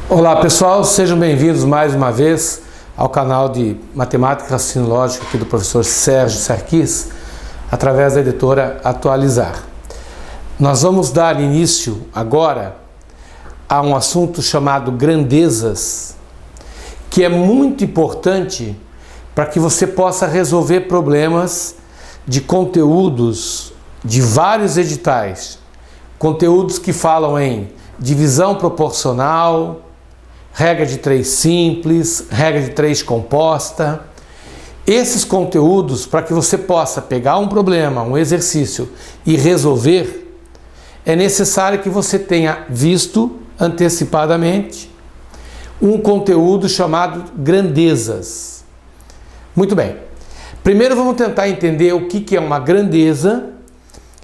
Olá pessoal, sejam bem-vindos mais uma vez ao canal de Matemática e Raciocínio Lógico aqui do professor Sérgio Sarquis, através da editora Atualizar. Nós vamos dar início agora a um assunto chamado grandezas, que é muito importante para que você possa resolver problemas de conteúdos de vários editais, conteúdos que falam em divisão proporcional, regra de 3 simples, regra de 3 composta. Esses conteúdos, para que você possa pegar um problema, um exercício e resolver, é necessário que você tenha visto antecipadamente um conteúdo chamado grandezas. Muito bem. Primeiro vamos tentar entender o que é uma grandeza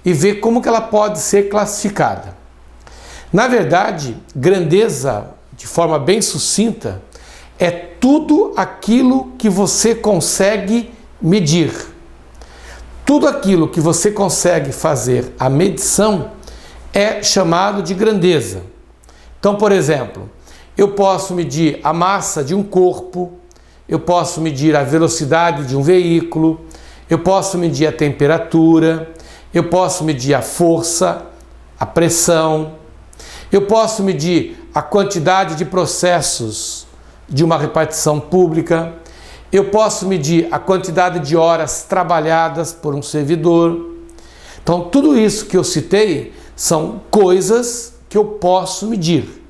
e ver como que ela pode ser classificada. Na verdade, grandeza, de forma bem sucinta, é tudo aquilo que você consegue medir. Tudo aquilo que você consegue fazer a medição é chamado de grandeza. Então, por exemplo, eu posso medir a massa de um corpo, eu posso medir a velocidade de um veículo, eu posso medir a temperatura, eu posso medir a força, a pressão, eu posso medir a quantidade de processos de uma repartição pública, eu posso medir a quantidade de horas trabalhadas por um servidor. Então, tudo isso que eu citei são coisas que eu posso medir.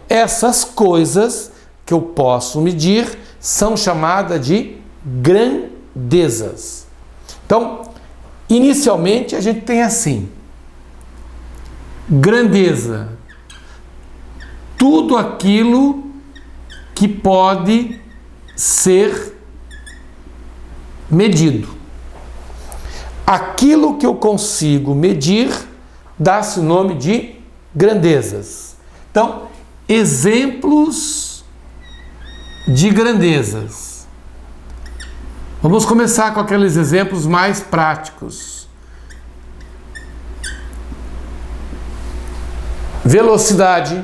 Essas coisas que eu posso medir são chamadas de grandezas. Então, inicialmente a gente tem assim: grandeza, tudo aquilo que pode ser medido. Aquilo que eu consigo medir dá-se o nome de grandezas. Então, exemplos de grandezas. Vamos começar com aqueles exemplos mais práticos. Velocidade.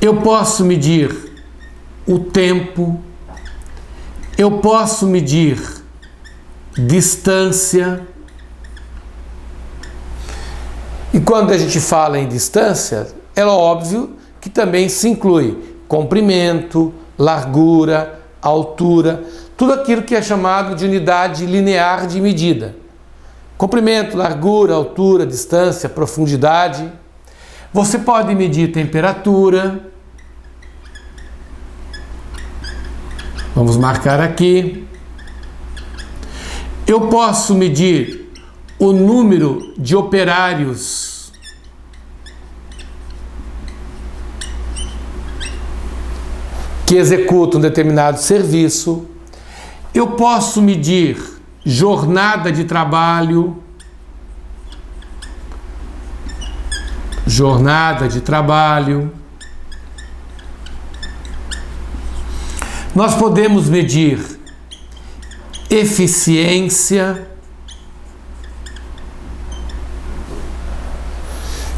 Eu posso medir o tempo, eu posso medir distância. E quando a gente fala em distância, é óbvio que também se inclui comprimento, largura, altura, tudo aquilo que é chamado de unidade linear de medida. Comprimento, largura, altura, distância, profundidade. Você pode medir temperatura. Vamos marcar aqui. Eu posso medir o número de operários que executam um determinado serviço. Eu posso medir jornada de trabalho. Jornada de trabalho. Nós podemos medir eficiência.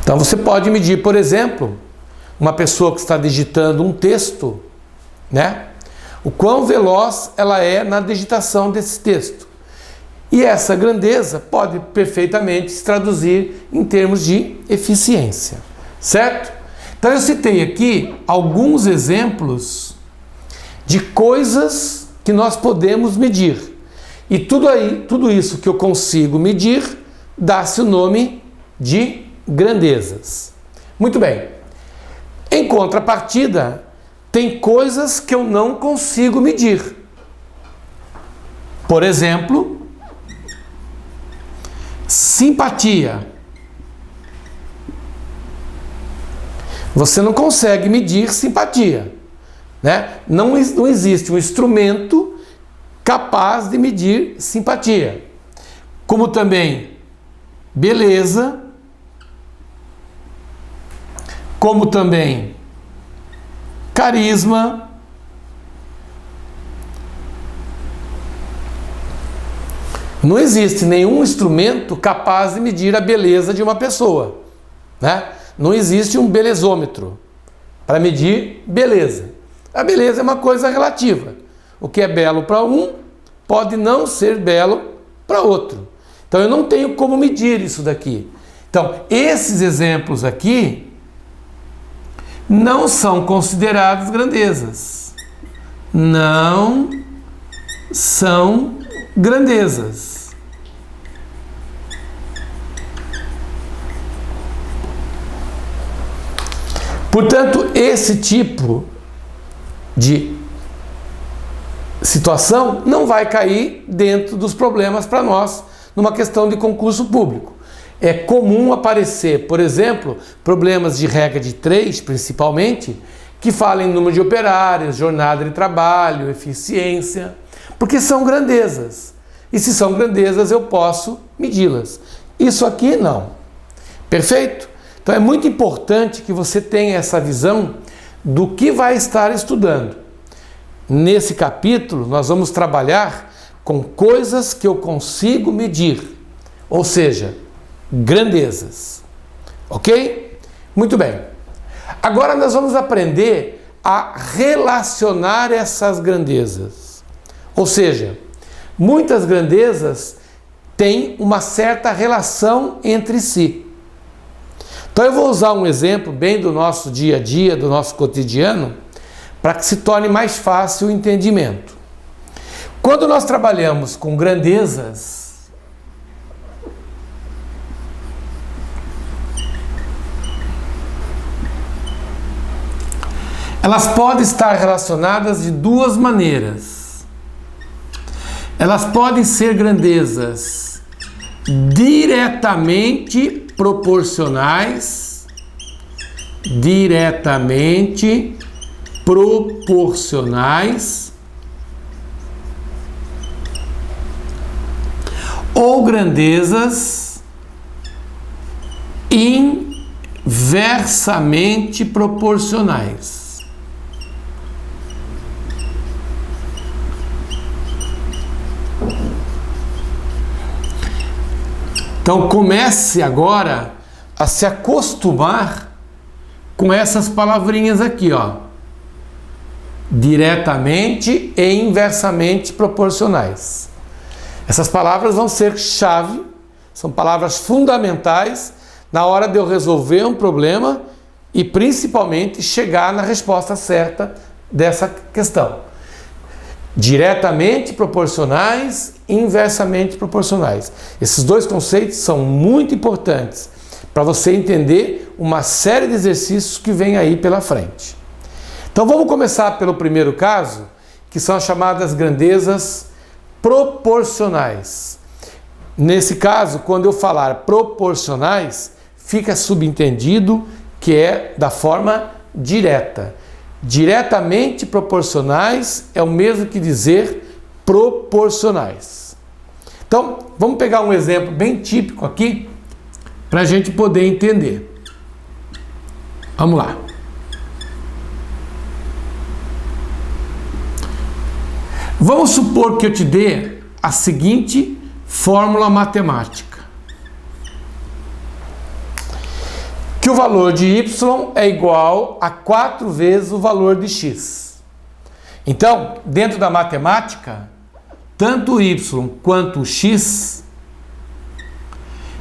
Então você pode medir, por exemplo, uma pessoa que está digitando um texto, né? O quão veloz ela é na digitação desse texto. E essa grandeza pode perfeitamente se traduzir em termos de eficiência, certo? Então eu citei aqui alguns exemplos de coisas que nós podemos medir. E tudo isso que eu consigo medir dá-se o nome de grandezas. Muito bem. Em contrapartida, tem coisas que eu não consigo medir. Por exemplo, simpatia. Você não consegue medir simpatia, né? Não existe um instrumento capaz de medir simpatia. Como também beleza, como também carisma, Não existe nenhum instrumento capaz de medir a beleza de uma pessoa, né? Não existe um belezômetro para medir beleza. A beleza é uma coisa relativa. O que é belo para um pode não ser belo para outro. Então eu não tenho como medir isso daqui. Então esses exemplos aqui não são considerados grandezas. Não são grandezas. Portanto, esse tipo de situação não vai cair dentro dos problemas para nós numa questão de concurso público. É comum aparecer, por exemplo, problemas de regra de 3, principalmente, que falem em número de operários, jornada de trabalho, eficiência, porque são grandezas. E se são grandezas, eu posso medi-las. Isso aqui não. Perfeito? Então é muito importante que você tenha essa visão do que vai estar estudando. Nesse capítulo, nós vamos trabalhar com coisas que eu consigo medir, ou seja, grandezas. Ok? Muito bem. Agora nós vamos aprender a relacionar essas grandezas. Ou seja, muitas grandezas têm uma certa relação entre si. Então eu vou usar um exemplo bem do nosso dia a dia, do nosso cotidiano, para que se torne mais fácil o entendimento. Quando nós trabalhamos com grandezas, elas podem estar relacionadas de duas maneiras. Elas podem ser grandezas diretamente proporcionais, ou grandezas inversamente proporcionais. Então comece agora a se acostumar com essas palavrinhas aqui, ó. Diretamente e inversamente proporcionais. Essas palavras vão ser chave, são palavras fundamentais na hora de eu resolver um problema e principalmente chegar na resposta certa dessa questão. Diretamente proporcionais, inversamente proporcionais. Esses dois conceitos são muito importantes para você entender uma série de exercícios que vem aí pela frente. Então vamos começar pelo primeiro caso, que são as chamadas grandezas proporcionais. Nesse caso, quando eu falar proporcionais, fica subentendido que é da forma direta. Diretamente proporcionais é o mesmo que dizer proporcionais. Então, vamos pegar um exemplo bem típico aqui para a gente poder entender. Vamos lá. Vamos supor que eu te dê a seguinte fórmula matemática. Que o valor de y é igual a 4 vezes o valor de x. Então, dentro da matemática, tanto o y quanto o x,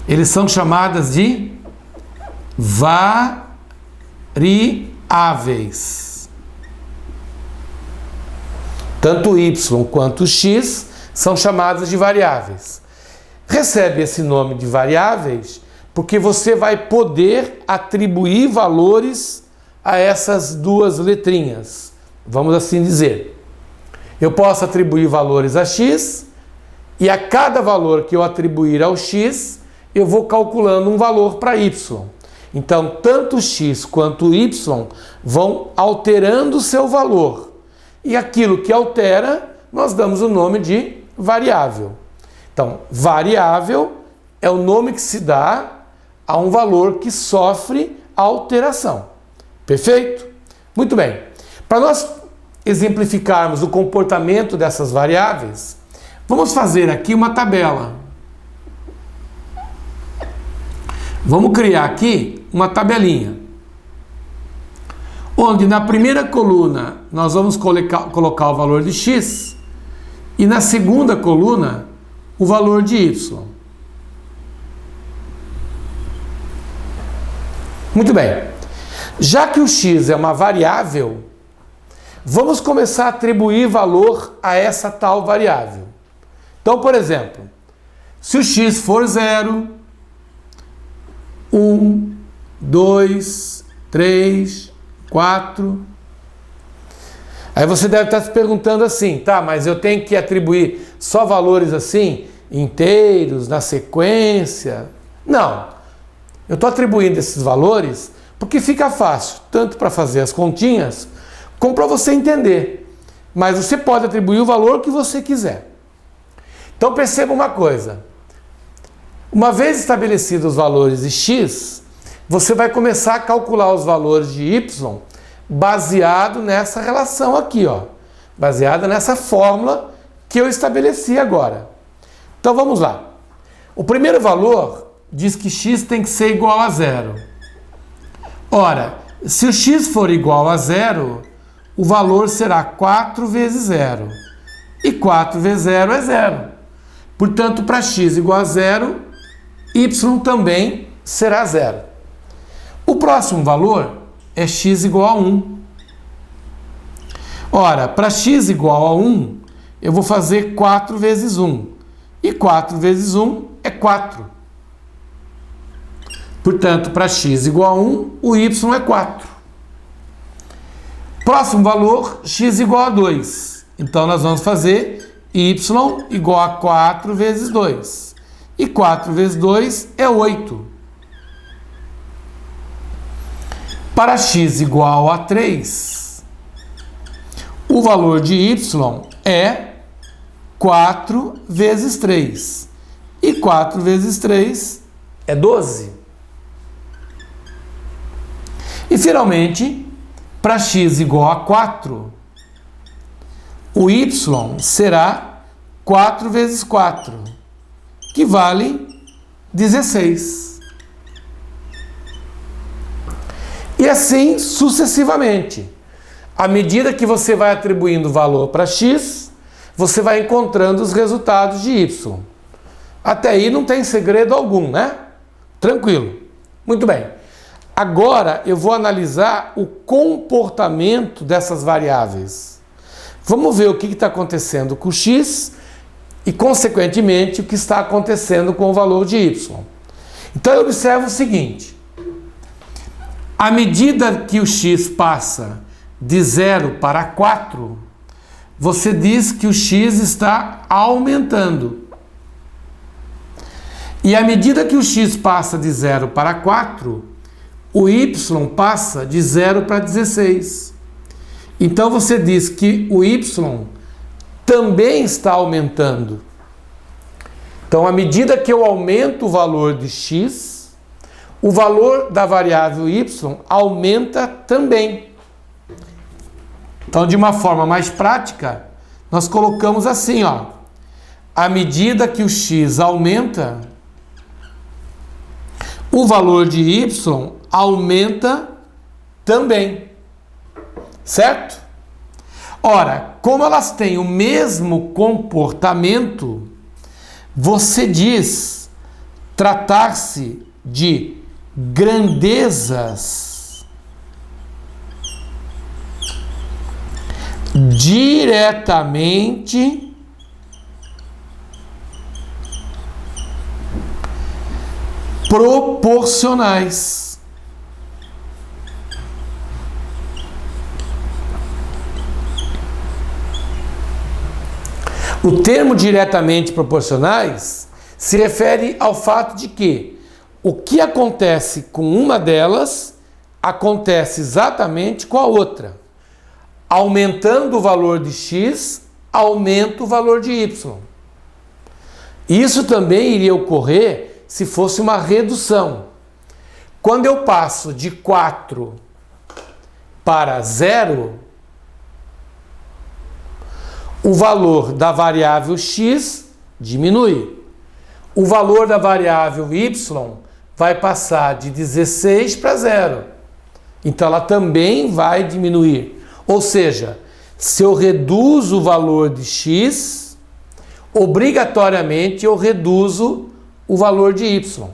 eles são chamadas de variáveis. Tanto o y quanto o x são chamadas de variáveis. Recebe esse nome de variáveis porque você vai poder atribuir valores a essas duas letrinhas, vamos assim dizer. Eu posso atribuir valores a x e a cada valor que eu atribuir ao x, eu vou calculando um valor para y. Então, tanto o x quanto o y vão alterando o seu valor. E aquilo que altera, nós damos o nome de variável. Então, variável é o nome que se dá a um valor que sofre alteração. Perfeito? Muito bem. Para nós exemplificarmos o comportamento dessas variáveis, Vamos fazer aqui uma tabela. Vamos criar aqui uma tabelinha, onde na primeira coluna nós vamos colocar o valor de x e na segunda coluna o valor de y. Muito bem. Já que o x é uma variável, vamos começar a atribuir valor a essa tal variável. Então, por exemplo, se o x for 0, 1, 2, 3, 4. Aí você deve estar se perguntando assim, tá, mas eu tenho que atribuir só valores assim, inteiros, na sequência? Não. Eu estou atribuindo esses valores porque fica fácil, tanto para fazer as continhas, como para você entender. Mas você pode atribuir o valor que você quiser. Então perceba uma coisa. Uma vez estabelecidos os valores de x, você vai começar a calcular os valores de y baseado nessa relação aqui, ó, baseada nessa fórmula que eu estabeleci agora. Então vamos lá. O primeiro valor diz que x tem que ser igual a 0. Ora, se o x for igual a 0, o valor será 4 vezes 0. E 4 vezes 0 é 0. Portanto, para x igual a 0, y também será 0. O próximo valor é x igual a 1. Ora, para x igual a 1, eu vou fazer 4 vezes 1. E 4 vezes 1 é 4. Portanto, para x igual a 1, o y é 4. Próximo valor, x igual a 2. Então, nós vamos fazer y igual a 4 vezes 2. E 4 vezes 2 é 8. Para x igual a 3, o valor de y é 4 vezes 3. E 4 vezes 3 é 12. E, finalmente, para x igual a 4, o y será 4 vezes 4, que vale 16. E assim sucessivamente. À medida que você vai atribuindo valor para x, você vai encontrando os resultados de y. Até aí não tem segredo algum, né? Tranquilo. Muito bem. Agora eu vou analisar o comportamento dessas variáveis. Vamos ver o que está acontecendo com o x e, consequentemente, o que está acontecendo com o valor de y. Então, eu observo o seguinte. À medida que o x passa de 0 para 4, você diz que o x está aumentando. E à medida que o x passa de 0 para 4, o y passa de 0 para 16. Então você diz que o y também está aumentando. Então, à medida que eu aumento o valor de x, o valor da variável y aumenta também. Então, de uma forma mais prática, nós colocamos assim, ó. À medida que o x aumenta, o valor de y aumenta também. Certo? Ora, como elas têm o mesmo comportamento, você diz tratar-se de grandezas diretamente proporcionais. O termo diretamente proporcionais se refere ao fato de que o que acontece com uma delas acontece exatamente com a outra. Aumentando o valor de x, aumenta o valor de y. Isso também iria ocorrer se fosse uma redução. Quando eu passo de 4 para 0, o valor da variável x diminui. O valor da variável y vai passar de 16 para 0. Então, ela também vai diminuir. Ou seja, se eu reduzo o valor de x, obrigatoriamente eu reduzo o valor de y.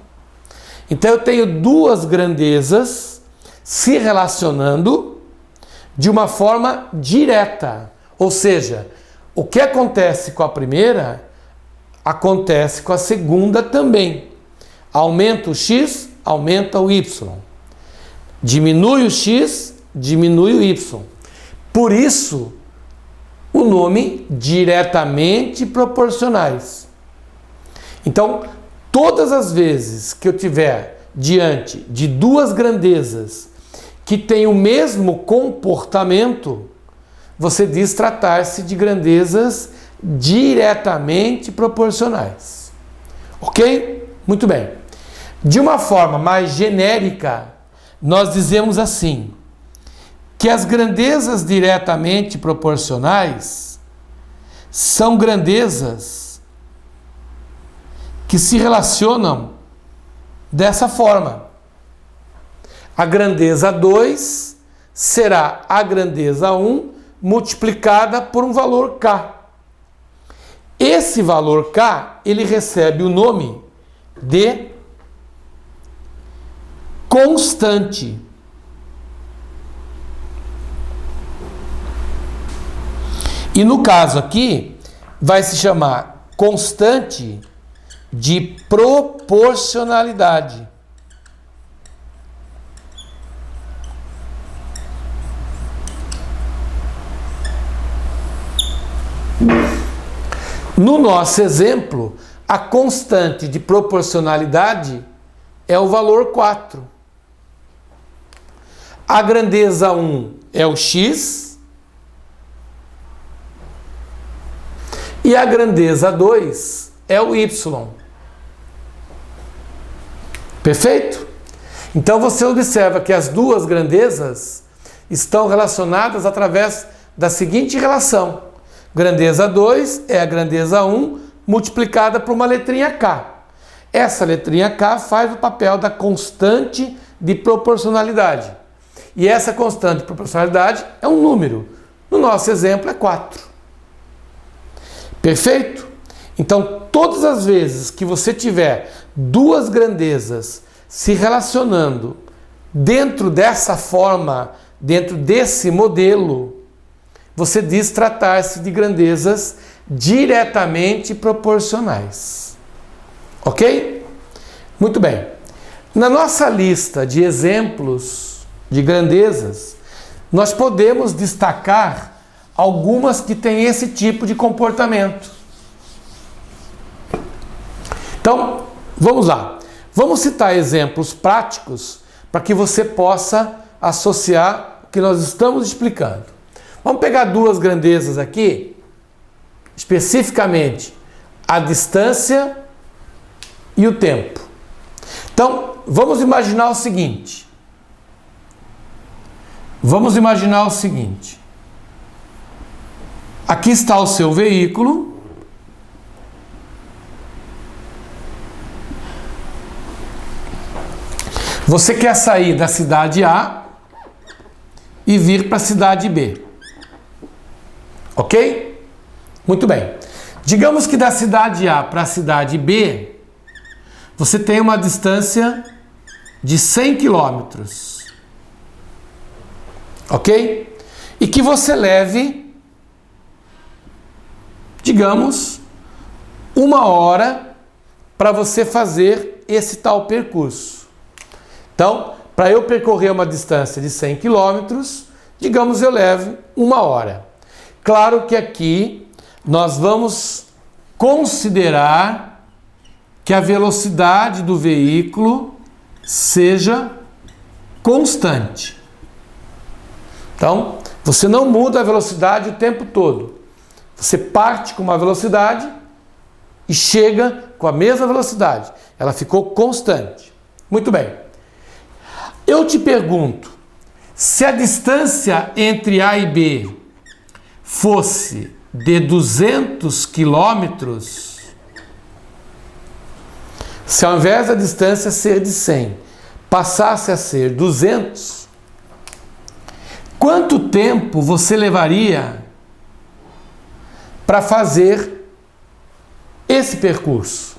Então, eu tenho duas grandezas se relacionando de uma forma direta. Ou seja, o que acontece com a primeira, acontece com a segunda também. Aumenta o x, aumenta o y. Diminui o x, diminui o y. Por isso, o nome diretamente proporcionais. Então, todas as vezes que eu tiver diante de duas grandezas que têm o mesmo comportamento, você diz tratar-se de grandezas diretamente proporcionais. Ok? Muito bem. De uma forma mais genérica, nós dizemos assim, que as grandezas diretamente proporcionais são grandezas que se relacionam dessa forma. A grandeza 2 será a grandeza 1 multiplicada por um valor k. Esse valor k, ele recebe o nome de constante. E no caso aqui, vai se chamar constante de proporcionalidade. No nosso exemplo, a constante de proporcionalidade é o valor 4. A grandeza 1 é o x e a grandeza 2 é o y. Perfeito? Então você observa que as duas grandezas estão relacionadas através da seguinte relação. Grandeza 2 é a grandeza 1 multiplicada por uma letrinha k. Essa letrinha k faz o papel da constante de proporcionalidade. E essa constante de proporcionalidade é um número. No nosso exemplo é 4. Perfeito? Então, todas as vezes que você tiver duas grandezas se relacionando dentro dessa forma, dentro desse modelo, você diz tratar-se de grandezas diretamente proporcionais. Ok? Muito bem. Na nossa lista de exemplos de grandezas, nós podemos destacar algumas que têm esse tipo de comportamento. Então, vamos lá. Vamos citar exemplos práticos para que você possa associar o que nós estamos explicando. Vamos pegar duas grandezas aqui, especificamente a distância e o tempo. Então, vamos imaginar o seguinte. Aqui está o seu veículo. Você quer sair da cidade A e vir para a cidade B. Ok? Muito bem. Digamos que da cidade A para a cidade B, você tem uma distância de 100 quilômetros. Ok? E que você leve, digamos, 1 hora para você fazer esse tal percurso. Então, para eu percorrer uma distância de 100 quilômetros, digamos, eu levo 1 hora. Claro que aqui nós vamos considerar que a velocidade do veículo seja constante. Então, você não muda a velocidade o tempo todo. Você parte com uma velocidade e chega com a mesma velocidade. Ela ficou constante. Muito bem. Eu te pergunto, se a distância entre A e B fosse de 200 quilômetros, se ao invés da distância ser de 100, passasse a ser 200, quanto tempo você levaria para fazer esse percurso?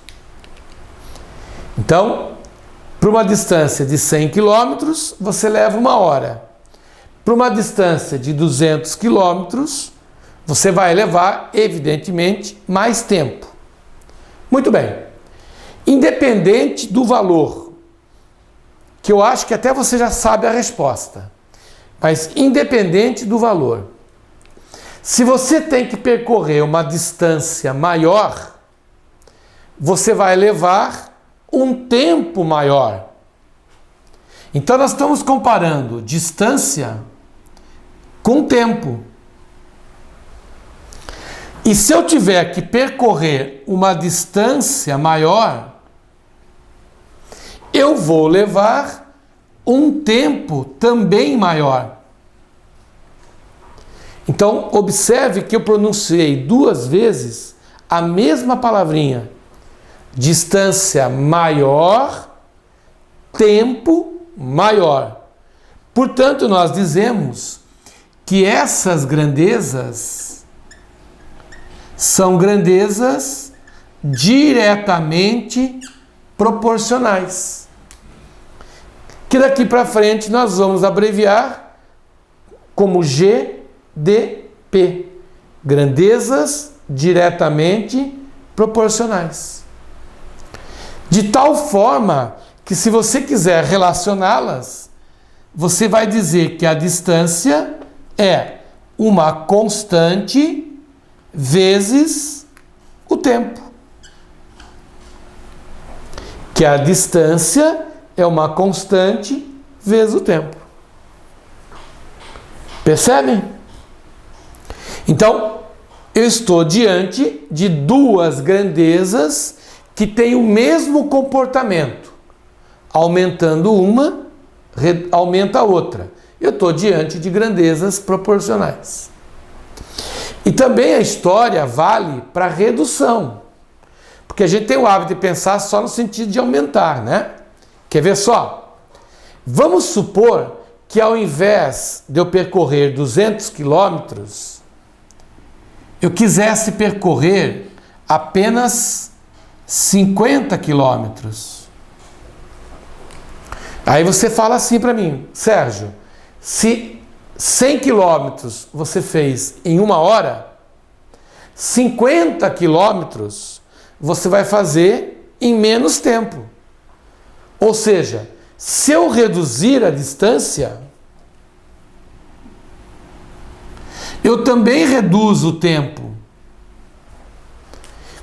Então, para uma distância de 100 quilômetros, você leva 1 hora. Para uma distância de 200 quilômetros, você vai levar, evidentemente, mais tempo. Muito bem. Independente do valor, que eu acho que até você já sabe a resposta, mas independente do valor, se você tem que percorrer uma distância maior, você vai levar um tempo maior. Então nós estamos comparando distância com tempo. E se eu tiver que percorrer uma distância maior, eu vou levar um tempo também maior. Então, observe que eu pronunciei 2 vezes a mesma palavrinha. Distância maior, tempo maior. Portanto, nós dizemos que essas grandezas são grandezas diretamente proporcionais, que daqui para frente nós vamos abreviar como GDP, grandezas diretamente proporcionais. De tal forma que, se você quiser relacioná-las, você vai dizer que a distância é uma constante vezes o tempo. Que a distância é uma constante vezes o tempo. Percebem? Então, eu estou diante de 2 grandezas que têm o mesmo comportamento. Aumentando uma, aumenta a outra. Eu estou diante de grandezas proporcionais. E também a história vale para redução. Porque a gente tem o hábito de pensar só no sentido de aumentar, né? Quer ver só? Vamos supor que, ao invés de eu percorrer 200 quilômetros, eu quisesse percorrer apenas 50 quilômetros. Aí você fala assim para mim: Sérgio, se 100 quilômetros você fez em 1 hora, 50 quilômetros você vai fazer em menos tempo. Ou seja, se eu reduzir a distância, eu também reduzo o tempo.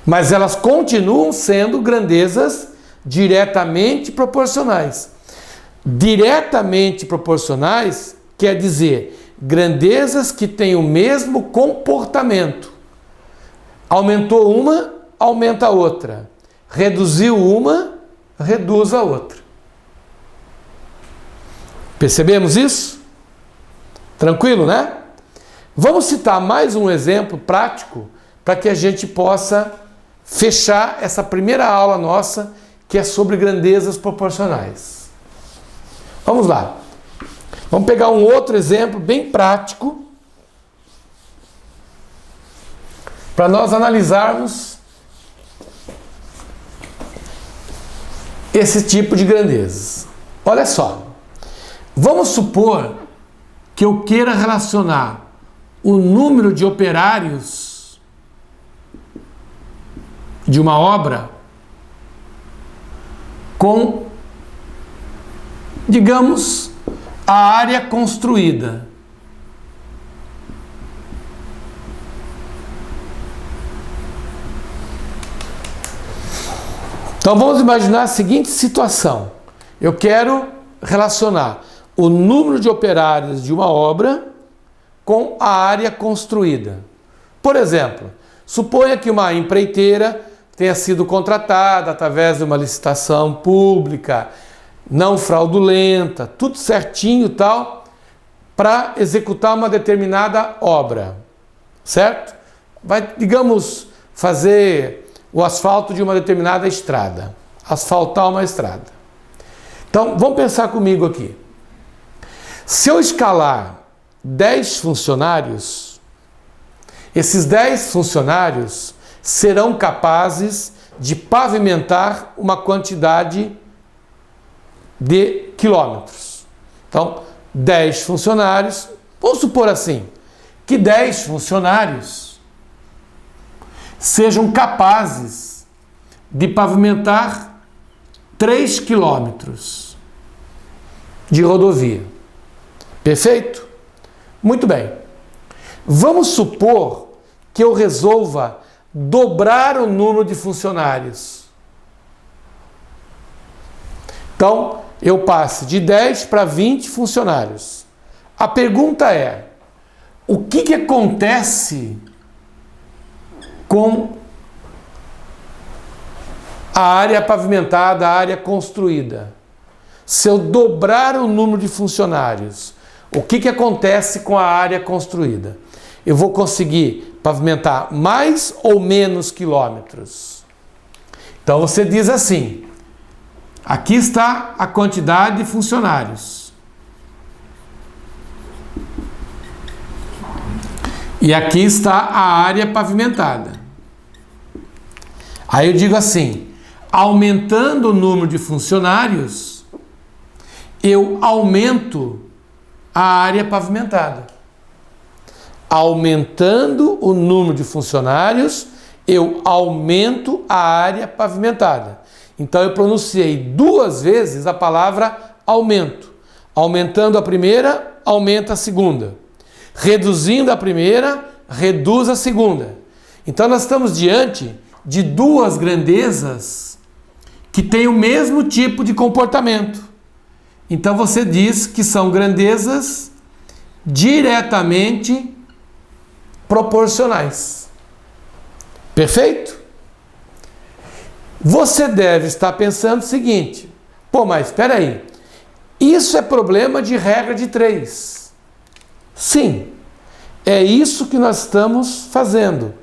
Mas elas continuam sendo grandezas diretamente proporcionais. Diretamente proporcionais quer dizer grandezas que têm o mesmo comportamento. Aumentou uma, aumenta a outra. Reduziu uma, reduz a outra. Percebemos isso? Tranquilo, né? Vamos citar mais um exemplo prático para que a gente possa fechar essa primeira aula nossa, que é sobre grandezas proporcionais. Vamos lá. Vamos pegar um outro exemplo bem prático para nós analisarmos esse tipo de grandezas. Olha só. Vamos supor que eu queira relacionar o número de operários de uma obra com, digamos, a área construída. Então vamos imaginar a seguinte situação. Eu quero relacionar o número de operários de uma obra com a área construída. Por exemplo, suponha que uma empreiteira tenha sido contratada através de uma licitação pública, não fraudulenta, tudo certinho e tal, para executar uma determinada obra, certo? vai, digamos, fazer o asfalto de uma determinada estrada, asfaltar uma estrada. Então, vamos pensar comigo aqui. Se eu escalar 10 funcionários, esses 10 funcionários serão capazes de pavimentar uma quantidade de quilômetros. Então, 10 funcionários, vamos supor assim, que 10 funcionários sejam capazes de pavimentar 3 quilômetros de rodovia. Perfeito? Muito bem. Vamos supor que eu resolva dobrar o número de funcionários. Então, eu passo de 10 para 20 funcionários. A pergunta é, o que acontece com a área pavimentada, a área construída? Se eu dobrar o número de funcionários, o que acontece com a área construída? Eu vou conseguir pavimentar mais ou menos quilômetros? Então você diz assim, aqui está a quantidade de funcionários. E aqui está a área pavimentada. Aí eu digo assim, aumentando o número de funcionários, eu aumento a área pavimentada. Aumentando o número de funcionários, eu aumento a área pavimentada. Então eu pronunciei 2 vezes a palavra aumento. Aumentando a primeira, aumenta a segunda. Reduzindo a primeira, reduz a segunda. Então nós estamos diante de 2 grandezas que têm o mesmo tipo de comportamento. Então você diz que são grandezas diretamente proporcionais. Perfeito? Você deve estar pensando o seguinte, pô, mas espera aí, isso é problema de regra de 3. Sim, é isso que nós estamos fazendo.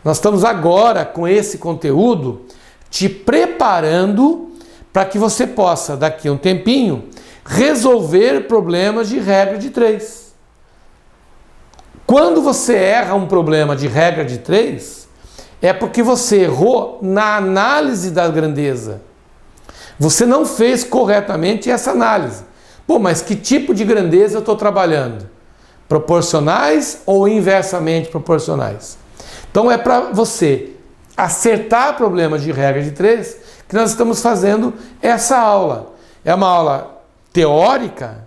Nós estamos agora, com esse conteúdo, te preparando para que você possa, daqui a um tempinho, resolver problemas de regra de 3. Quando você erra um problema de regra de 3, é porque você errou na análise da grandeza. Você não fez corretamente essa análise. Pô, mas que tipo de grandeza eu estou trabalhando? Proporcionais ou inversamente proporcionais? Então é para você acertar problemas de regra de 3 que nós estamos fazendo essa aula. É uma aula teórica,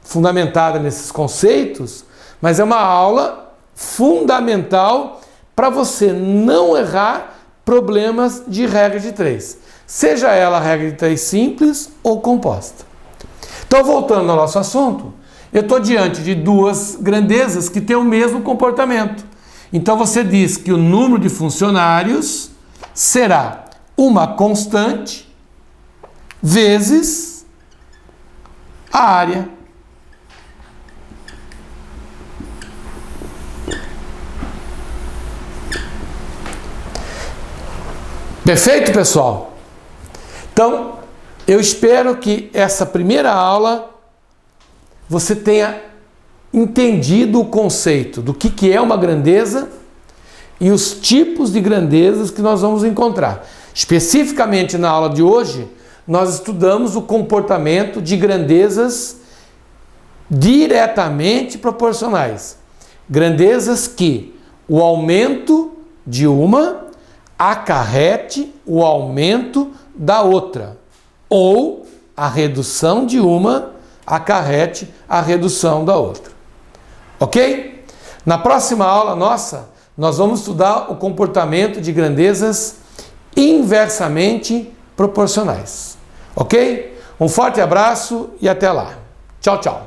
fundamentada nesses conceitos, mas é uma aula fundamental para você não errar problemas de regra de 3. Seja ela regra de 3 simples ou composta. Então, voltando ao nosso assunto, eu estou diante de 2 grandezas que têm o mesmo comportamento. Então, você diz que o número de funcionários será uma constante vezes a área. Perfeito, pessoal? Então, eu espero que essa primeira aula você tenha entendido o conceito do que é uma grandeza e os tipos de grandezas que nós vamos encontrar. Especificamente na aula de hoje, nós estudamos o comportamento de grandezas diretamente proporcionais. Grandezas que o aumento de uma acarrete o aumento da outra, ou a redução de uma acarrete a redução da outra. Ok? Na próxima aula nossa, nós vamos estudar o comportamento de grandezas inversamente proporcionais. Ok? Um forte abraço e até lá. Tchau, tchau.